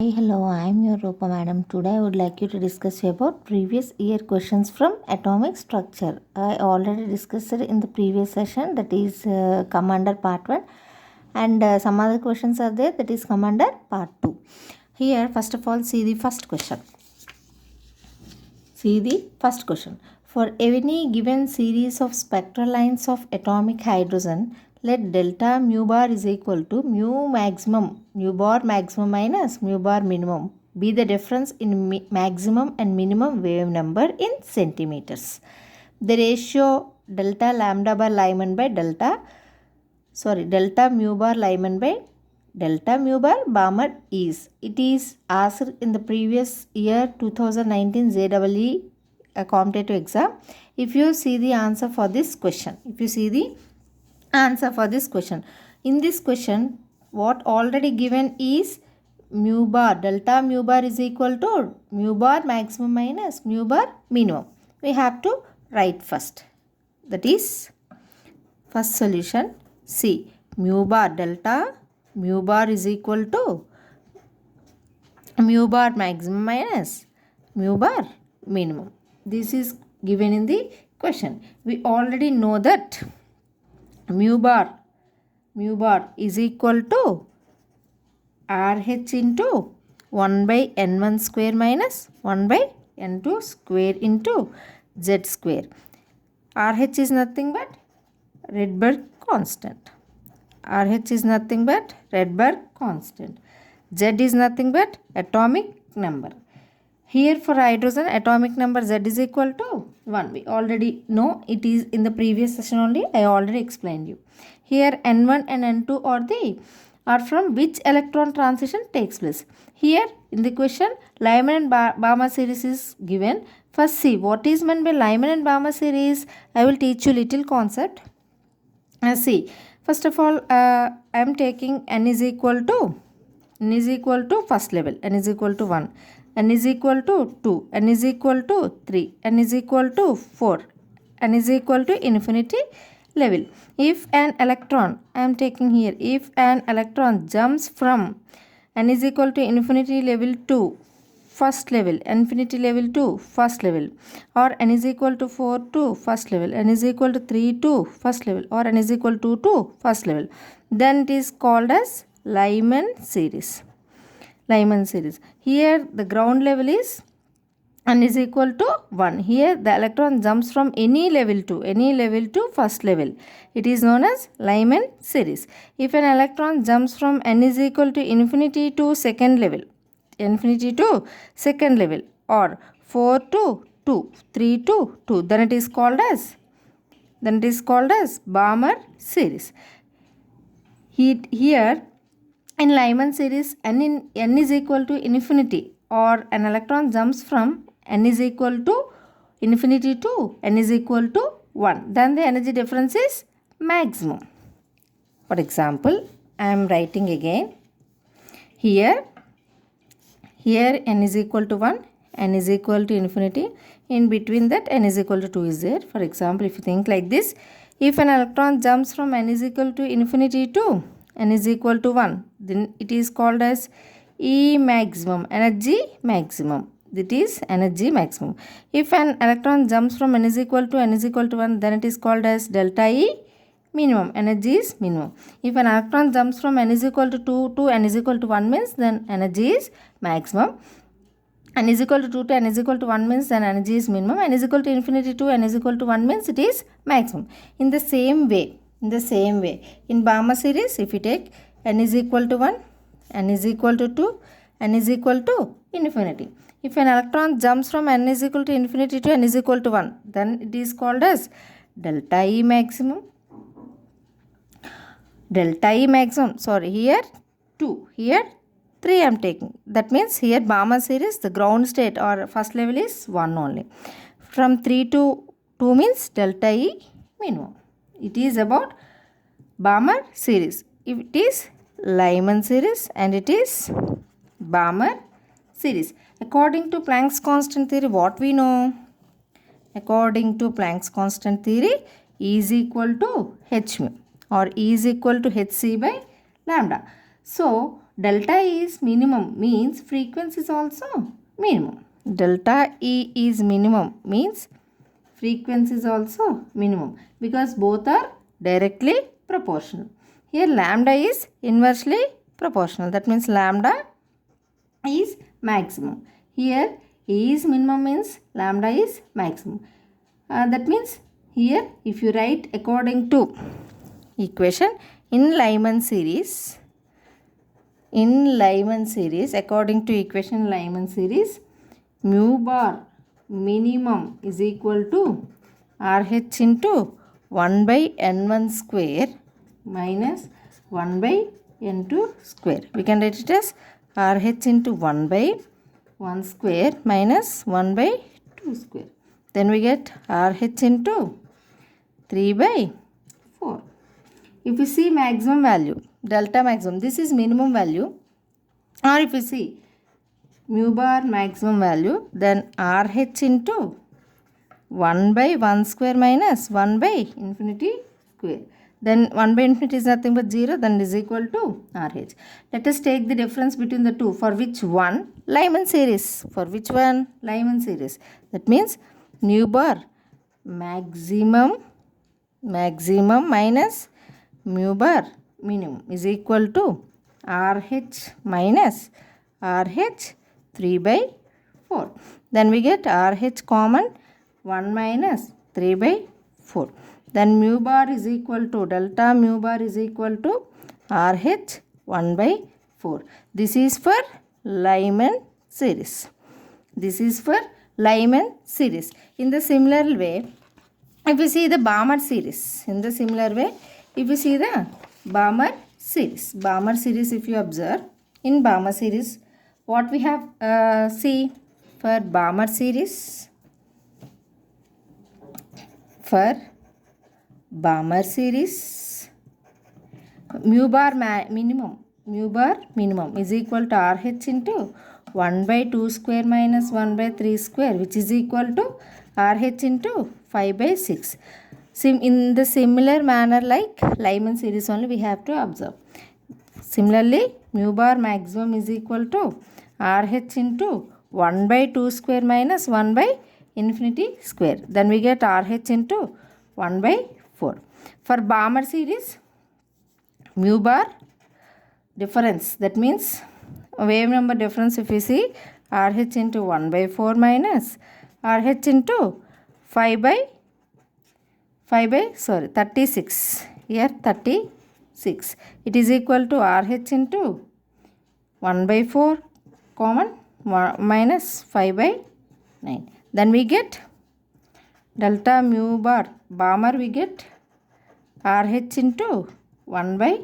Hey, hello, I am your Rupa madam. Today I would like you to discuss about previous year questions from atomic structure. I already discussed it in the previous session, that is come under part 1, and some other questions are there, that is come under part 2. Here first of all see the first question. For any given series of spectral lines of atomic hydrogen, let delta mu bar is equal to mu bar maximum minus mu bar minimum be the difference in maximum and minimum wave number in centimeters. The ratio delta lambda bar Lyman by delta mu bar Lyman by delta mu bar Balmer is. It is asked in the previous year 2019 JEE competitive exam. If you see the answer for this question, in this question what already given is mu bar, delta mu bar is equal to mu bar maximum minus mu bar minimum. We have to write first, that is first solution C, mu bar delta mu bar is equal to mu bar maximum minus mu bar minimum. This is given in the question. We already know that mu bar is equal to RH into 1 by N1 square minus 1 by N2 square into Z square. RH is nothing but Rydberg constant. RH is nothing but Rydberg constant. Z is nothing but atomic number. Here for hydrogen, atomic number Z is equal to 1. We already know, it is in the previous session only. I already explained you. Here N1 and N2 are from which electron transition takes place. Here in the question, Lyman and Balmer series is given. First see what is meant by Lyman and Balmer series. I will teach you little concept. See, first of all, I am taking N is equal to first level, N is equal to 1, N is equal to 2, N is equal to 3, N is equal to 4, N is equal to infinity level. If an electron, I am taking here, if an electron jumps from N is equal to infinity level to first level, infinity level to first level, or N is equal to 4 to first level, N is equal to 3 to first level, or N is equal to 2 to first level, then it is called as Lyman series. Here the ground level is N is equal to 1. Here the electron jumps from any level to first level. It is known as Lyman series. If an electron jumps from N is equal to infinity to second level, or 4 to 2, 3 to 2, then it is called as Balmer series. Here in Lyman series, N is equal to infinity, or an electron jumps from N is equal to infinity to N is equal to 1. Then the energy difference is maximum. For example, I am writing again. Here N is equal to 1, N is equal to infinity. In between that N is equal to 2 is there. For example, if you think like this, if an electron jumps from N is equal to infinity to N is equal to 1, then it is called as E maximum, energy maximum. That is energy maximum. If an electron jumps from N is equal to 1, then it is called as delta E minimum, energy is minimum. If an electron jumps from N is equal to 2 to N is equal to 1 means then energy is maximum. N is equal to 2 to N is equal to 1 means then energy is minimum. N is equal to infinity to N is equal to 1 means it is maximum. In the same way, in Balmer series, if you take N is equal to 1, N is equal to 2, N is equal to infinity. If an electron jumps from N is equal to infinity to N is equal to 1, then it is called as delta E maximum. Here 2, here 3 I am taking. That means here Balmer series, the ground state or first level is 1 only. From 3 to 2 means delta E minimum. It is about Balmer series. If it is Lyman series and it is Balmer series. According to Planck's constant theory, what we know? According to Planck's constant theory, E is equal to h mu, or E is equal to hc by lambda. So delta E is minimum means frequency is also minimum. Delta E is minimum means frequency is also minimum because both are directly proportional. Here lambda is inversely proportional. That means lambda is maximum. Here E is minimum means lambda is maximum. That means here if you write according to equation in Lyman series, according to equation Lyman series, mu bar minimum is equal to RH into 1 by n1 square minus 1 by n2 square. We can write it as RH into 1 by 1 square minus 1 by 2 square. Then we get RH into 3 by 4. If you see maximum value, delta maximum, this is minimum value. Or if you see mu bar maximum value, then RH into 1 by 1 square minus 1 by infinity square. Then 1 by infinity is nothing but 0, then it is equal to RH. Let us take the difference between the two. For which one? Lyman series. For which one? Lyman series. That means mu bar maximum minus mu bar minimum is equal to RH minus RH 3 by 4. Then we get RH common 1 minus 3 by 4. Then mu bar is equal to delta mu bar is equal to RH 1 by 4. This is for Lyman series. This is for Lyman series. In the similar way, if you see the Balmer series, if you see the Balmer series, if you observe, in Balmer series, what we have see for Balmer series? For Balmer series, mu bar minimum is equal to RH into 1 by 2 square minus 1 by 3 square, which is equal to RH into 5 by 6. In the similar manner like Lyman series only we have to observe. Similarly, mu bar maximum is equal to RH into 1 by 2 square minus 1 by infinity square. Then we get RH into 1 by 4. For Balmer series, mu bar difference, that means wave number difference, if you see RH into 1 by 4 minus RH into 36. Here 36. It is equal to RH into 1 by 4 common minus 5 by 9. Then we get delta mu bar Balmer, we get RH into 1 by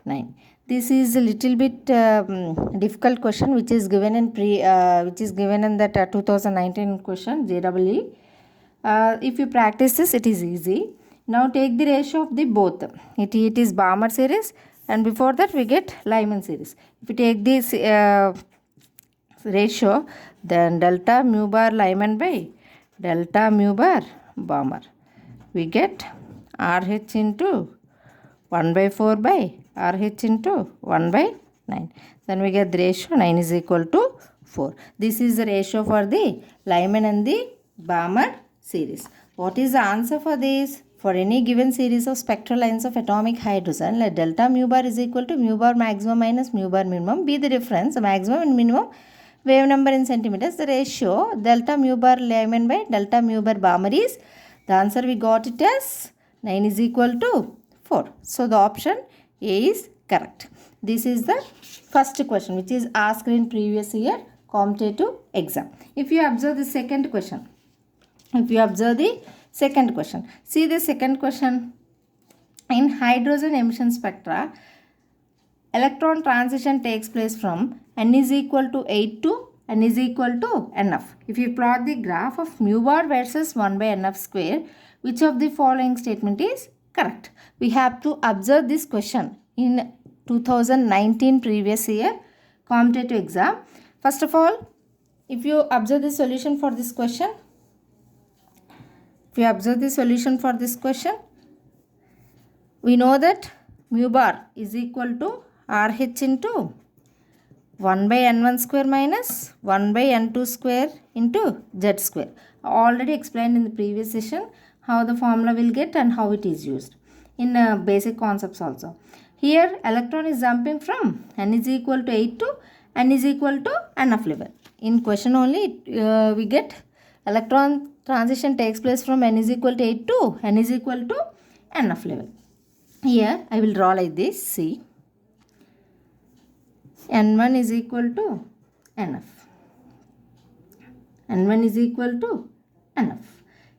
9. This is a little bit difficult question which is given in that 2019 question JEE. If you practice this, it is easy. Now take the ratio of the both. It is Balmer series, and before that we get Lyman series. If you take this ratio, then delta mu bar Lyman by delta mu bar Balmer, we get RH into 1 by 4 by RH into 1 by 9. Then we get the ratio 9 is equal to 4. This is the ratio for the Lyman and the Balmer series. What is the answer for this? For any given series of spectral lines of atomic hydrogen, let delta mu bar is equal to mu bar maximum minus mu bar minimum be the difference, maximum and minimum wave number in centimeters. The ratio delta mu bar Lyman by delta mu bar Balmer is, the answer we got it as 9 is equal to 4. So the option A is correct. This is the first question which is asked in previous year competitive exam. If you observe the second question, see the second question. In hydrogen emission spectra, electron transition takes place from n is equal to 8 to n is equal to nf. If you plot the graph of mu bar versus 1 by nf square, which of the following statement is correct? We have to observe this question in 2019 previous year competitive exam. First of all, if you observe the solution for this question, we know that mu bar is equal to RH into 1 by n1 square minus 1 by n2 square into z square. Already explained in the previous session how the formula will get and how it is used in basic concepts also. Here electron is jumping from n is equal to 8 to n is equal to n of 11. In question only we get electron transition takes place from n is equal to 8 to n is equal to n of 11. Here I will draw like this. See, n1 is equal to nf, n1 is equal to nf,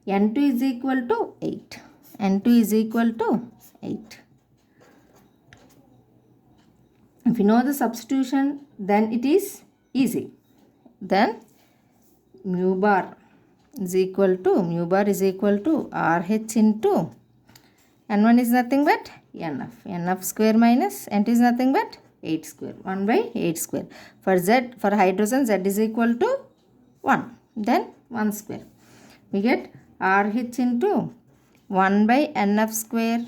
n2 is equal to 8, n2 is equal to 8. If you know the substitution, then it is easy. Then mu bar is equal to RH into n1 is nothing but nf square minus n2 is nothing but 8 square, 1 by 8 square. For hydrogen, z is equal to 1, then 1 square. We get RH into 1 by nf square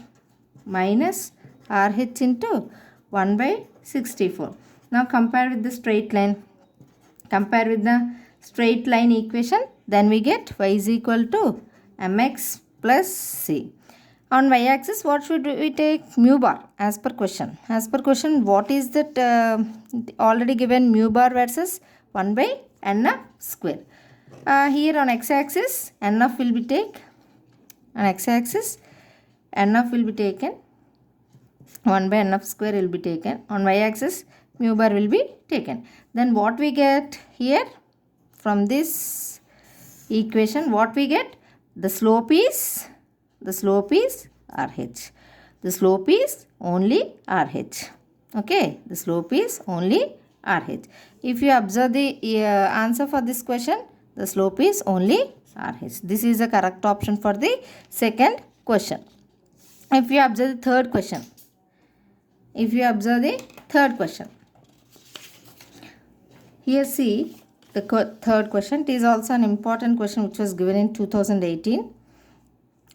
minus RH into 1 by 64. Now compare with the straight line. Compare with the straight line equation. Then we get y is equal to mx plus c. On y-axis, what should we take? Mu bar as per question. As per question, what is that already given mu bar versus 1 by nf square. Here on x-axis, nf will be taken. On x-axis, nf will be taken. 1 by nf square will be taken. On y-axis, mu bar will be taken. Then what we get here from this equation, what we get? The slope is RH. The slope is only RH. Okay, the slope is only RH. If you observe the answer for this question, the slope is only RH. This is the correct option for the second question. If you observe the third question, here see the third question. It is also an important question which was given in 2018.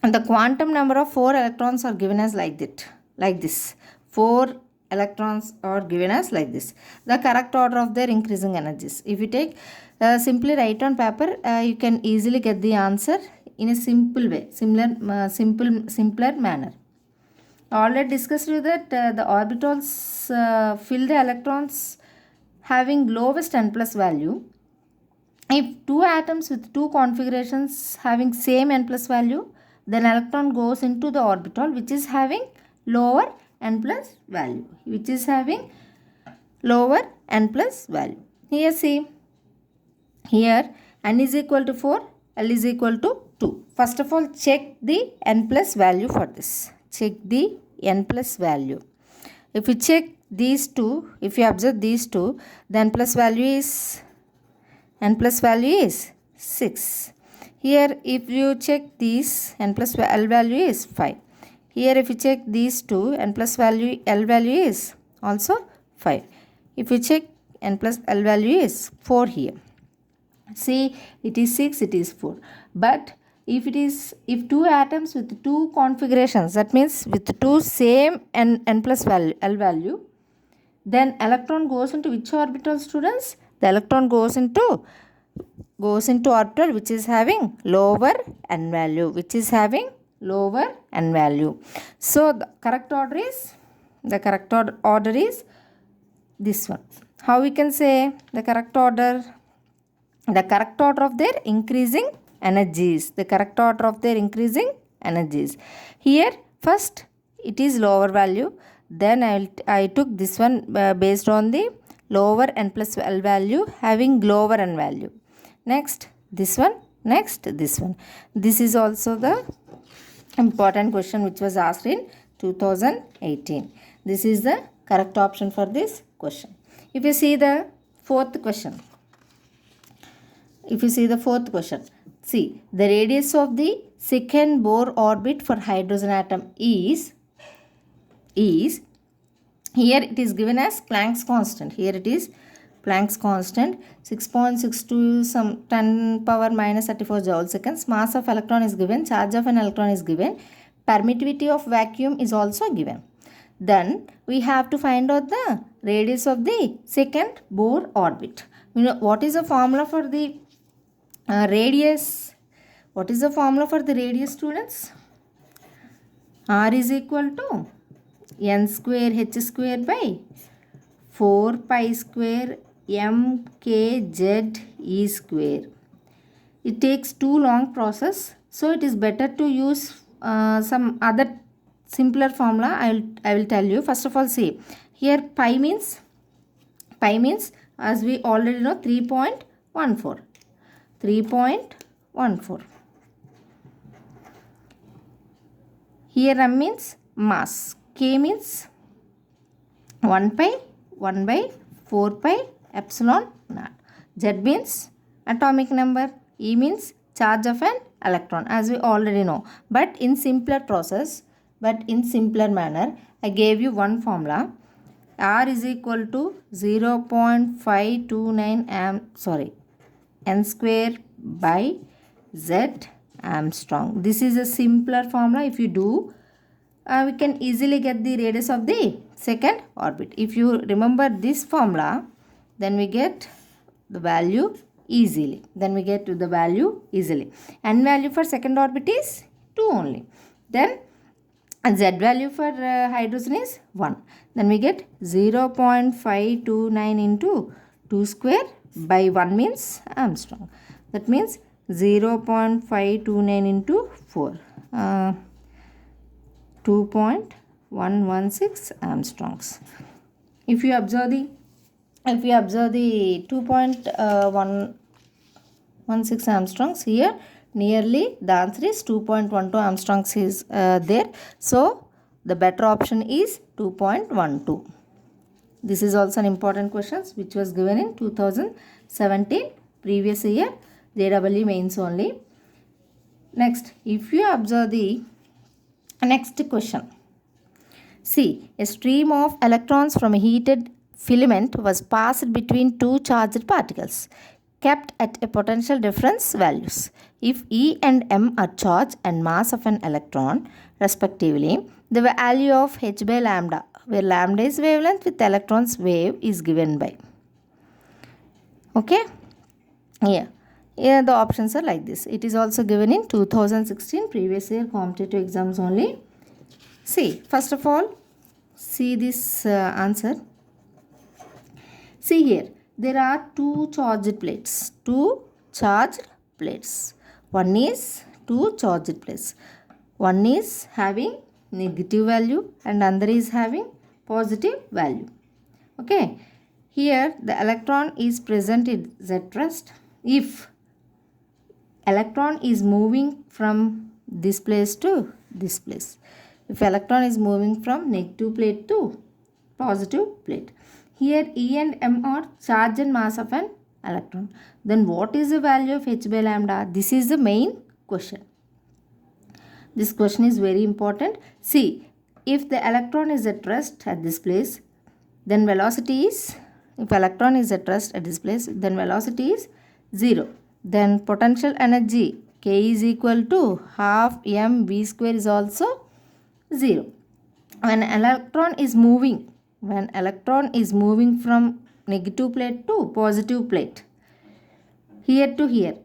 And the quantum number of 4 electrons are given as like this. 4 electrons are given as like this. The correct order of their increasing energies. If you take simply write on paper, you can easily get the answer in a simple way, simpler manner. Already discussed with that the orbitals fill the electrons having lowest n plus value. If two atoms with two configurations having same n plus value, then electron goes into the orbital which is having lower n plus value. Here see, here n is equal to 4, L is equal to 2. First of all, check the n plus value for this. Check the n plus value. If you check these two, if you observe these two, the n plus value is 6. Here if you check these, n plus L value is 5. Here if you check these two, n plus value L value is also 5. If you check n plus L value is 4 here. See, it is 6, it is 4. But if two atoms with two configurations, that means with two same n plus value, L value, then electron goes into which orbital, students? The electron goes into orbital which is having lower n value, So the correct order is this one. How we can say the correct order? The correct order of their increasing energies. Here first it is lower value. Then I took this one based on the lower n plus L value having lower n value. Next this one, next this one. This is also the important question which was asked in 2018. This is the correct option for this question. If you see the fourth question, see the radius of the second Bohr orbit for hydrogen atom is here it is given as Planck's constant. 6.62 some 10 power minus 34 joule seconds. Mass of electron is given. Charge of an electron is given. Permittivity of vacuum is also given. Then we have to find out the radius of the second Bohr orbit. You know what is the formula for the radius? What is the formula for the radius, students? R is equal to n square h square by 4 pi square m k z e square. It takes too long process, so it is better to use some other simpler formula. I will tell you. First of all, see here pi means as we already know 3.14. 3.14. Here m means mass, k means 1 by 4 pi epsilon naught, z means atomic number, e means charge of an electron, as we already know. But in simpler manner, I gave you one formula. R is equal to 0.529 n square by z Armstrong. This is a simpler formula. If you do, we can easily get the radius of the second orbit. If you remember this formula, then we get the value easily. N value for second orbit is 2 only. Then z value for hydrogen is 1. Then we get 0.529 into 2 square by 1 means Armstrong. That means 0.529 into 4. 2.116 Armstrongs. If you observe the 2.116 Armstrongs here, nearly the answer is 2.12 Armstrongs is there. So the better option is 2.12. This is also an important question which was given in 2017 previous year JEE mains only. Next, if you observe the next question. See, a stream of electrons from a heated filament was passed between two charged particles kept at a potential difference values. If E and M are charge and mass of an electron respectively, the value of h by lambda, where lambda is wavelength with electrons wave, is given by. Okay? Here the options are like this. It is also given in 2016 previous year competitive exams only. See, first of all, see this answer. See here, there are two charged plates. One is two charged plates. One is having negative value and another is having positive value. Okay. Here the electron is present in z rest. If electron is moving from this place to this place. If electron is moving from negative plate to positive plate. Here E and M are charge and mass of an electron. Then what is the value of h by lambda? This is the main question. This question is very important. See, if the electron is at rest at this place, then velocity is, if electron is at rest at this place, then velocity is 0. Then potential energy K is equal to half mv square is also 0. When electron is moving from negative plate to positive plate, here to here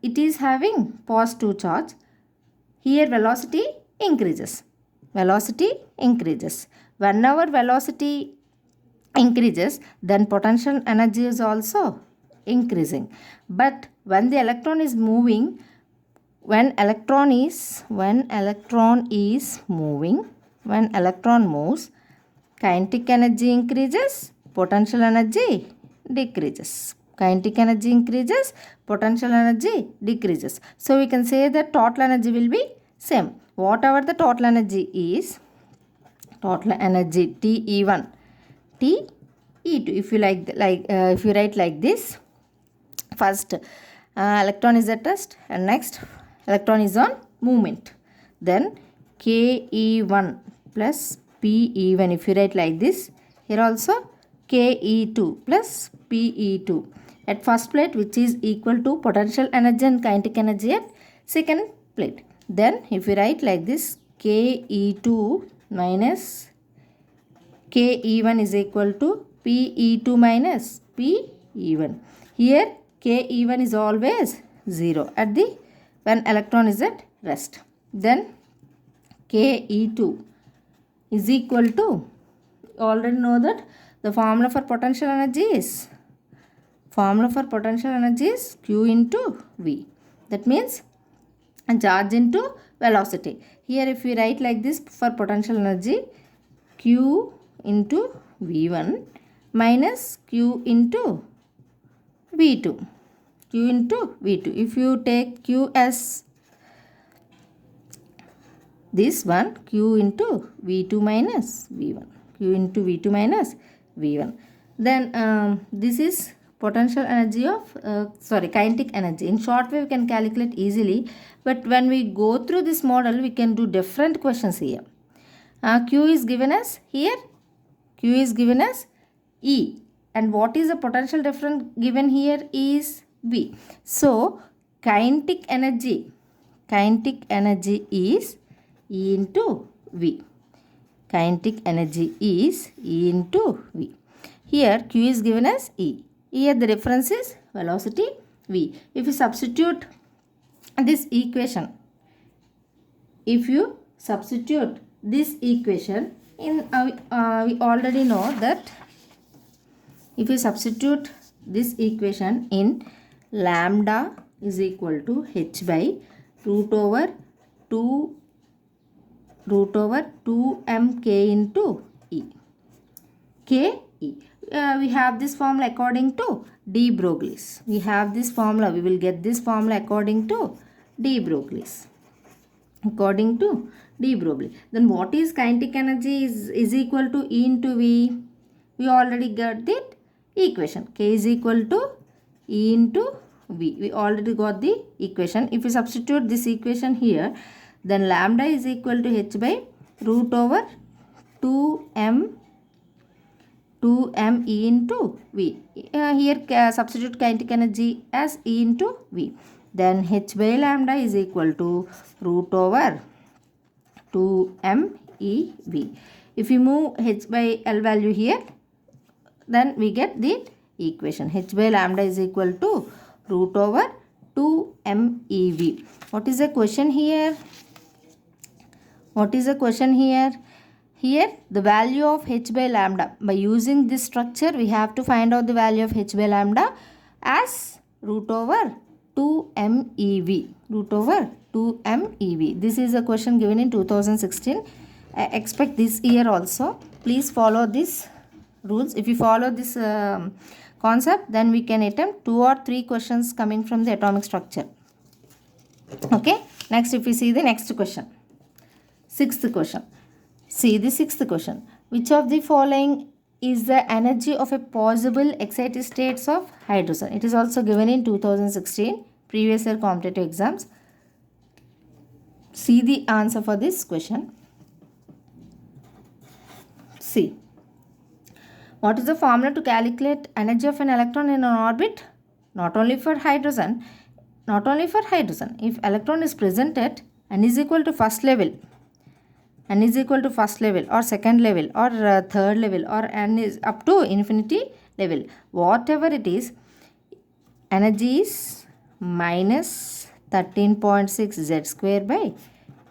it is having positive charge. Here velocity increases. Whenever velocity increases, then potential energy is also increasing. But when the electron is moving, when electron moves, kinetic energy increases, potential energy decreases. So we can say that total energy will be same. Whatever the total energy is, total energy TE1, TE2. If you if you write like this, first electron is at rest and next electron is on movement. Then KE1 plus PE1. If you write like this, here also KE2 plus PE2 at first plate, which is equal to potential energy and kinetic energy at second plate. Then if you write like this, KE2 minus KE1 is equal to PE2 minus PE1. Here KE1 is always 0 at the when electron is at rest. Then KE2 is equal to, you already know that the formula for potential energy is Q into V. That means charge into velocity. Here if we write like this for potential energy, Q into V1 minus Q into V2. Q into V2. If you take Q as this one, Q into V2 minus V1. Q into V2 minus V1. Then this is potential energy of, kinetic energy. In short way we can calculate easily, but when we go through this model we can do different questions here. Q is given as here, Q is given as E, and what is the potential difference given here is V. So kinetic energy is E into V. Kinetic energy is E into V. Here Q is given as E. Here the difference is velocity V. If you substitute this equation, in we already know that if you substitute this equation in, lambda is equal to h by root over 2mk into E. K E. We have this formula according to de Broglie's. We will get this formula according to de Broglie's. Then what is kinetic energy is equal to E into V? We already got the equation. K is equal to E into V. We already got the equation. If we substitute this equation here, then lambda is equal to h by root over 2m E into V. Here substitute kinetic energy as E into V. Then h by lambda is equal to root over 2m E V. If we move h by L value here, then we get the equation. H by lambda is equal to root over 2m E V. What is the question here? Here the value of h by lambda. By using this structure we have to find out the value of h by lambda as root over 2m EV. This is a question given in 2016. I expect this year also. Please follow these rules. If you follow this concept, then we can attempt 2 or 3 questions coming from the atomic structure. Okay. Next, if we see the next question. Sixth question. See the sixth question. Which of the following is the energy of a possible excited states of hydrogen? It is also given in 2016 previous year competitive exams. See the answer for this question. See. What is the formula to calculate energy of an electron in an orbit? Not only for hydrogen. If electron is present at n is equal to first level or second level or third level, or n is up to infinity level, whatever it is, energy is minus 13.6 z square by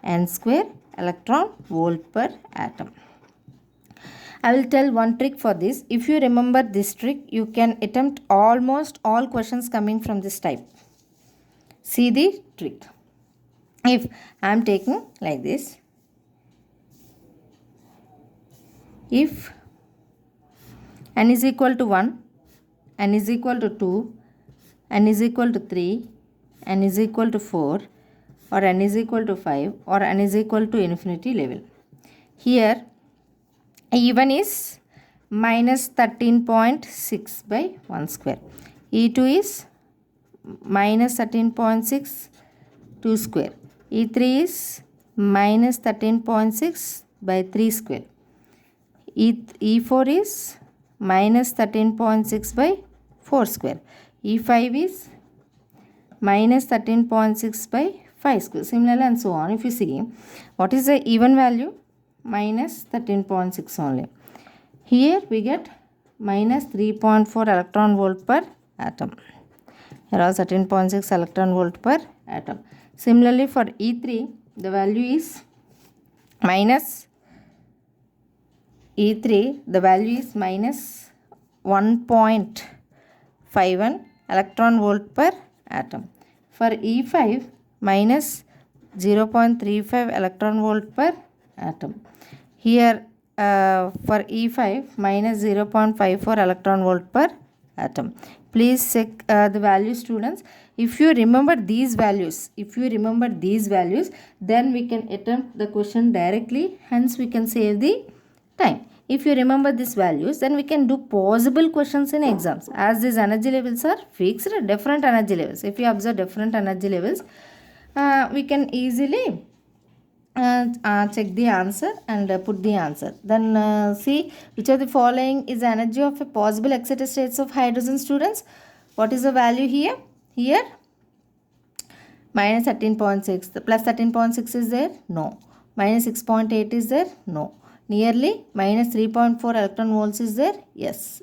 n square electron volt per atom. I will tell one trick for this. If you remember this trick, you can attempt almost all questions coming from this type. See the trick. If I am taking like this, if n is equal to 1, n is equal to 2, n is equal to 3, n is equal to 4, or n is equal to 5, or n is equal to infinity level. Here E1 is minus 13.6 by 1 square. E2 is minus 13.6 2 square. E3 is minus 13.6 by 3 square. E4 is minus 13.6 by 4 square. E5 is minus 13.6 by 5 square. Similarly and so on. If you see, what is the E1 value? Minus 13.6 only. Here we get minus 3.4 electron volt per atom. Here are 13.6 electron volt per atom. Similarly for E3, the value is minus E3, the value is minus 1.51 electron volt per atom. For E5, minus 0.35 electron volt per atom. Here for E5, minus 0.54 electron volt per atom. Please check the values, students. If you remember these values, then we can attempt the question directly. Hence, we can save the time. If you remember these values, then we can do possible questions in exams. As these energy levels are fixed, different energy levels. If you observe different energy levels, we can easily check the answer and put the answer. Then see which of the following is the energy of a possible excited states of hydrogen, students. What is the value here? Here minus 13.6. The plus 13.6 is there? No. Minus 6.8 is there? No. Nearly minus 3.4 electron volts is there? Yes.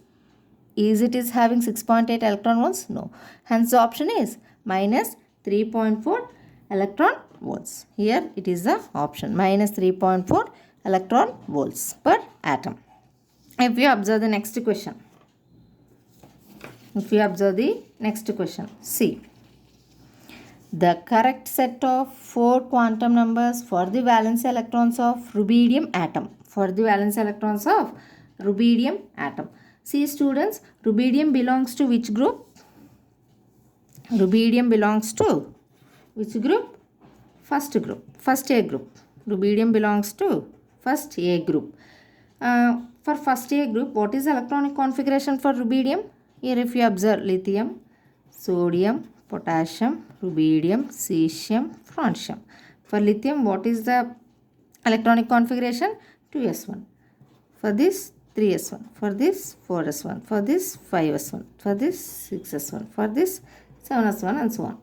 Is it is having 6.8 electron volts? No. Hence the option is minus 3.4 electron volts. Here it is the option minus 3.4 electron volts per atom. If you observe the next question. See. The correct set of 4 quantum numbers for the valence electrons of rubidium atom. See, students, rubidium belongs to which group? Rubidium belongs to which group? First group. First A group. Rubidium belongs to first A group. For first A group, what is the electronic configuration for rubidium? Here if you observe lithium, sodium, potassium, rubidium, cesium, francium. For lithium, what is the electronic configuration? 2s1. For this, 3s1. For this, 4s1. For this, 5s1. For this, 6s1. For this, 7s1 and so on.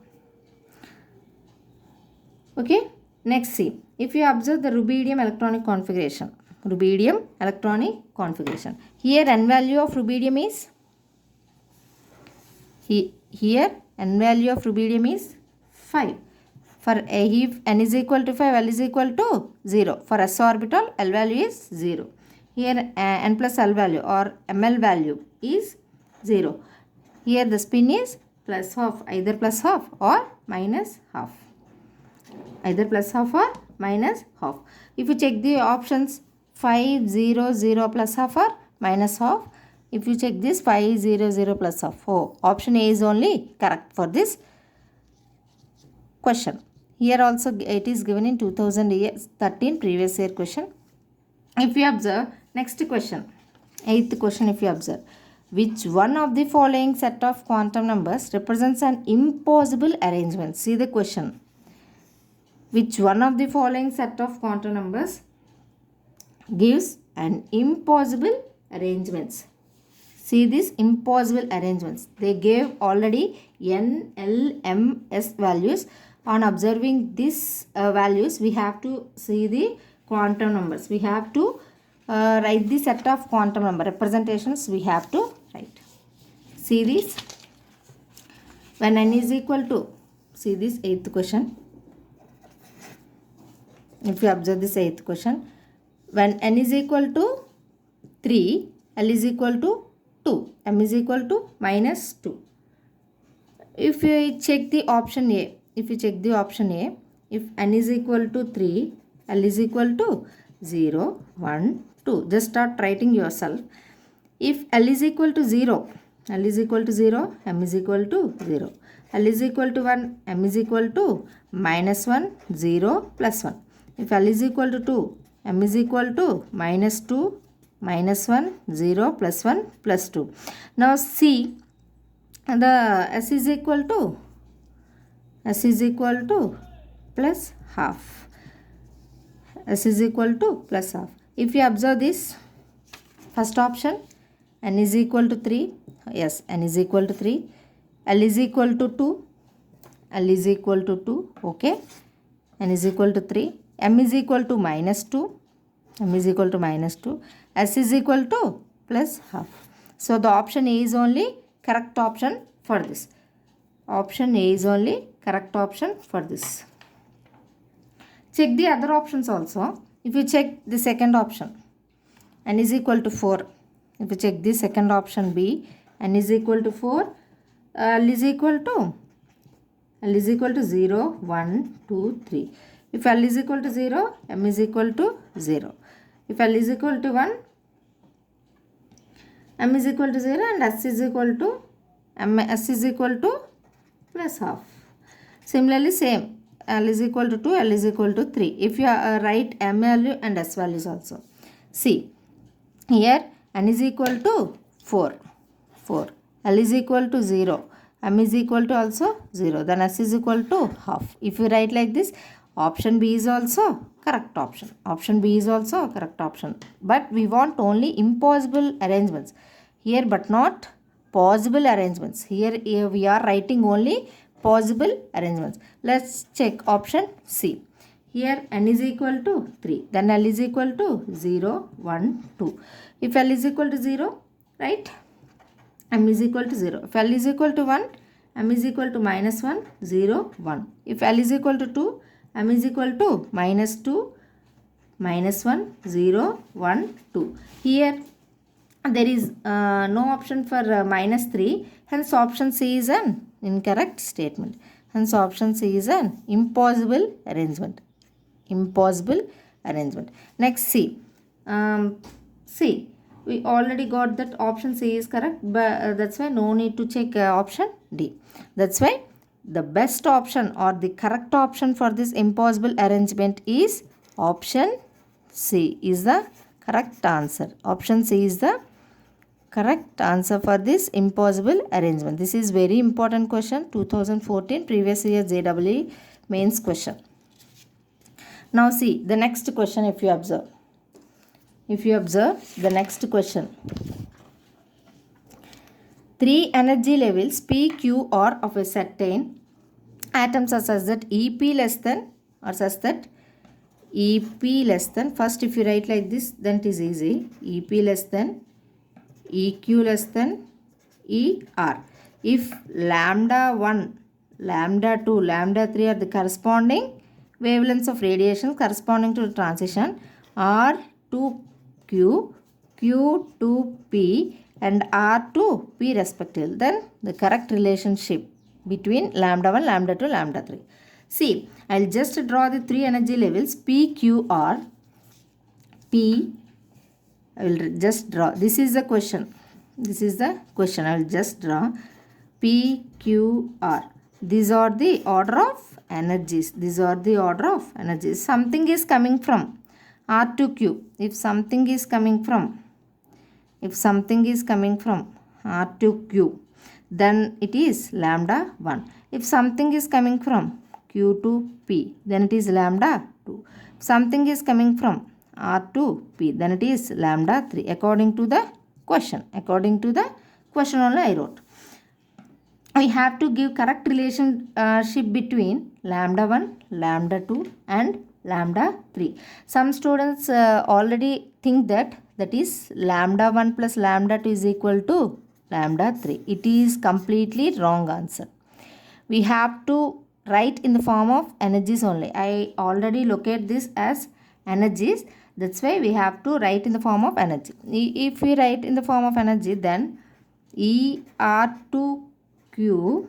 Okay. Next, see. If you observe the rubidium electronic configuration. Here, n value of rubidium is? Here, n value of rubidium is 5. For if n is equal to 5, L is equal to 0. For s orbital, L value is 0. Here, n plus L value or ml value is 0. Here, the spin is plus half, either plus half or minus half. If you check the options 5, 0, 0 plus half or minus half. If you check this 5, 0, 0 plus half. Oh, option A is only correct for this question. Here also it is given in 2013 previous year question. If you observe next question, 8th question, if you observe. Which one of the following set of quantum numbers represents an impossible arrangement? See the question. Which one of the following set of quantum numbers gives an impossible arrangements? See these impossible arrangements. They gave already n, l, m, s values. On observing these values, we have to see the quantum numbers. We have to write the set of quantum number representations. We have to write. See this. When n is equal to, see this 8th question. If you observe this 8th question, when n is equal to 3, L is equal to 2, m is equal to minus 2. If you check the option A, if n is equal to 3, L is equal to 0, 1, 2. Just start writing yourself. If L is equal to 0, m is equal to 0. L is equal to 1, m is equal to minus 1, 0, plus 1. If L is equal to 2, m is equal to minus 2, minus 1, 0, plus 1, plus 2. Now see, the s is equal to plus half. S is equal to plus half. If you observe this first option, n is equal to 3. Yes, n is equal to 3. L is equal to 2. Okay. N is equal to 3. M is equal to minus 2. S is equal to plus half. So the option A is only correct option for this. Option A is only correct option for this. Check the other options also. If you check the second option, n is equal to 4. If you check the second option B, n is equal to 4, L is equal to 0, 1, 2, 3. If L is equal to 0, M is equal to 0. If L is equal to 1, M is equal to 0 and S is equal to plus half. Similarly, same. L is equal to 2, L is equal to 3. If you write M value and S values also. See, here N is equal to 4. L is equal to 0. M is equal to also 0. Then S is equal to half. If you write like this, option B is also correct option. Option B is also correct option. But we want only impossible arrangements here, but not possible arrangements. Here we are writing only possible arrangements. Let's check option C. Here n is equal to 3. Then L is equal to 0, 1, 2. If L is equal to 0, right? M is equal to 0. If L is equal to 1, M is equal to minus 1, 0, 1. If L is equal to 2, M is equal to minus 2, minus 1, 0, 1, 2. Here there is no option for minus 3. Hence option C is an incorrect statement. Hence option C is an impossible arrangement. Impossible arrangement. Next C. C. We already got that option C is correct, but that's why no need to check option D. That's why the best option or the correct option for this impossible arrangement is option C is the correct answer. Option C is the correct answer for this impossible arrangement. This is very important question, 2014 previous year JEE mains question. Now see the next question. If you observe the next question, 3 energy levels P, Q, R of a certain atoms are such that EP less than or such that EP less than, first if you write like this, then it is easy. EP less than, EQ less than, ER. If lambda 1, lambda 2, lambda 3 are the corresponding wavelengths of radiation corresponding to the transition R to Q, Q to P and R to P respectively, then the correct relationship between lambda 1, lambda 2, lambda 3. See, I will just draw the 3 energy levels P, Q, R. P, I will just draw. This is the question. I will just draw P, Q, R. These are the order of energies. Something is coming from R to Q. If something is coming from R to Q, then it is lambda 1. If something is coming from Q to P, then it is lambda 2. If something is coming from R to P, then it is lambda 3 according to the question. Only I wrote. We have to give correct relationship between lambda 1, lambda 2 and lambda 3. Some students already think that is lambda 1 plus lambda 2 is equal to lambda 3. It is completely wrong answer. We have to write in the form of energies only. I already locate this as energies. That's why we have to write in the form of energy. If we write in the form of energy, then ER to Q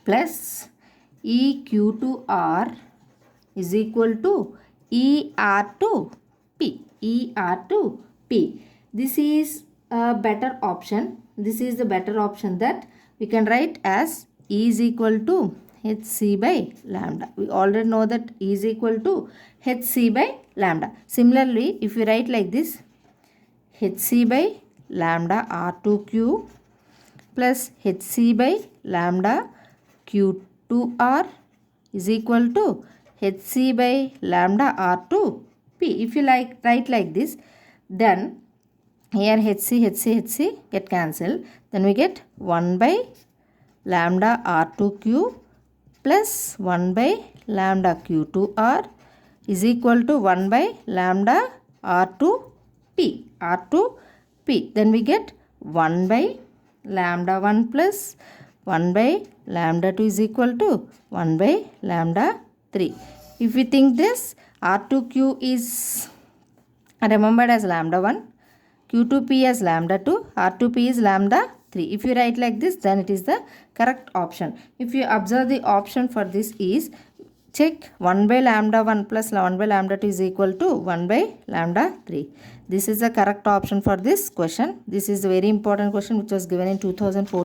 plus EQ to R is equal to ER to P. This is a better option. That we can write as E is equal to Hc by lambda. We already know that E is equal to Hc by lambda. Similarly, if we write like this, Hc by lambda R to Q plus Hc by lambda Q to R is equal to Hc by lambda R to P. If you write like this, then here Hc get cancelled. Then we get 1 by lambda R to Q plus 1 by lambda Q to R is equal to 1 by lambda R to P. P. Then we get 1 by lambda 1 plus 1 by lambda 2 is equal to 1 by lambda 3. If we think this, R2Q is remembered as lambda 1, Q2P as lambda 2, R2P is lambda 3. If you write like this, then it is the correct option. If you observe the option for this is, check 1 by lambda 1 plus 1 by lambda 2 is equal to 1 by lambda 3. This is the correct option for this question. This is a very important question which was given in 2014.